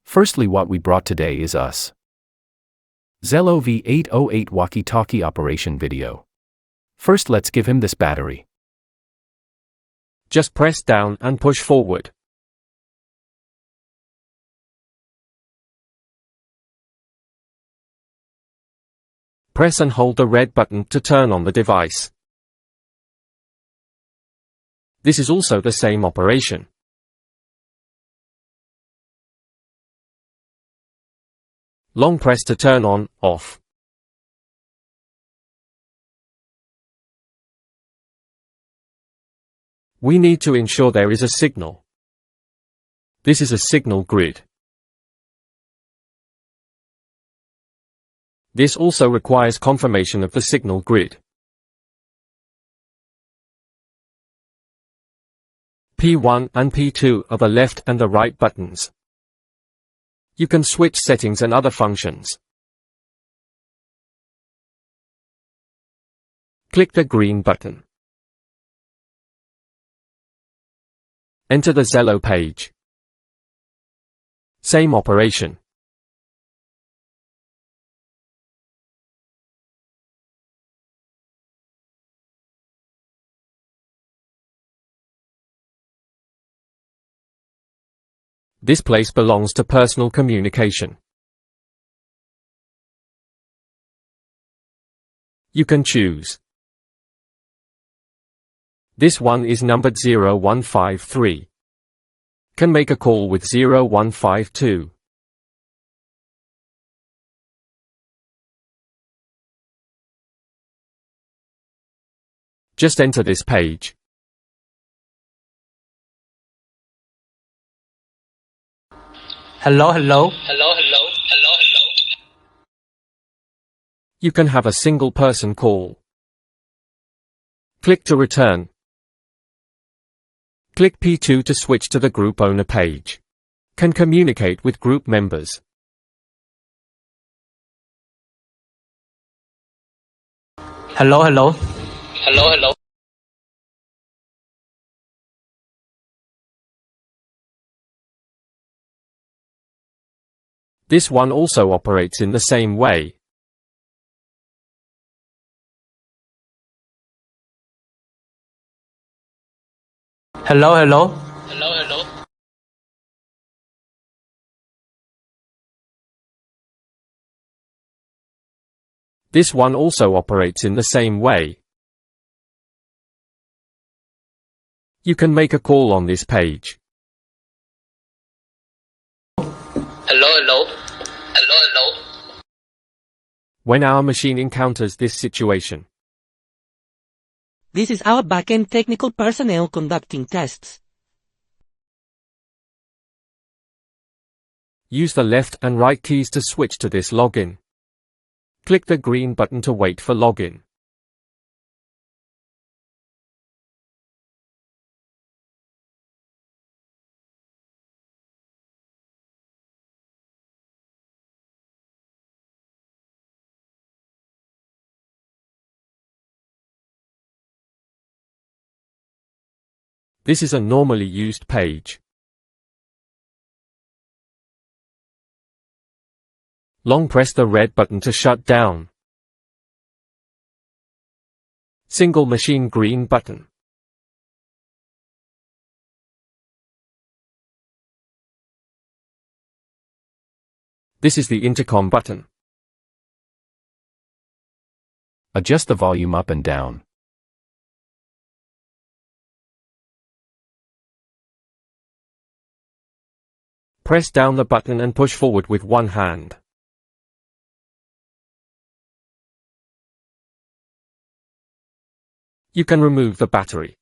Firstly, what we brought today is us. Zello V808 walkie-talkie operation video. First, let's give him this battery. Just press down and push forward. Press and hold the red button to turn on the device. This is also the same operation. Long press to turn on, off. We need to ensure there is a signal. This is a signal grid. This also requires confirmation of the signal grid. P1 and P2 are the left and the right buttons. You can switch settings and other functions. Click the green button. Enter the Zello page. Same operation. This place belongs to personal communication. You can choose. This one is numbered 0153. Can make a call with 0152. Just enter this page. Hello, hello. You can have a single person call. Click to return. Click P2 to switch to the group owner page. Can communicate with group members. Hello, hello. This one also operates in the same way. Hello, hello. This one also operates in the same way. You can make a call on this page. Hello. When our machine encounters this situation, This is our backend technical personnel conducting tests. use the left and right keys to switch to this login. Click the green button to wait for login. This is a normally used page. Long press the red button to shut down. Single machine green button. This is the intercom button. Adjust the volume up and down. Press down the button and push forward with one hand. You can remove the battery.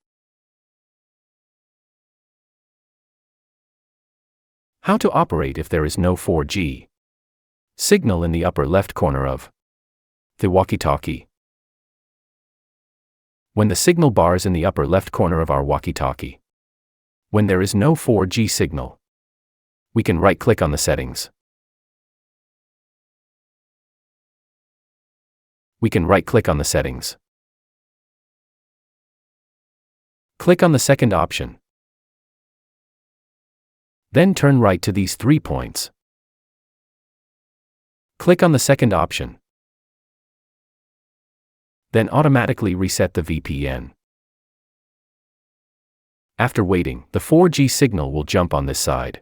How to operate if there is no 4G signal in the upper left corner of the walkie-talkie. When the signal bar is in the upper left corner of our walkie-talkie. When there is no 4G signal, we can right-click on the settings. Click on the second option. Then turn right to these 3 points. Click on the second option. Then automatically reset the VPN. After waiting, the 4G signal will jump on this side.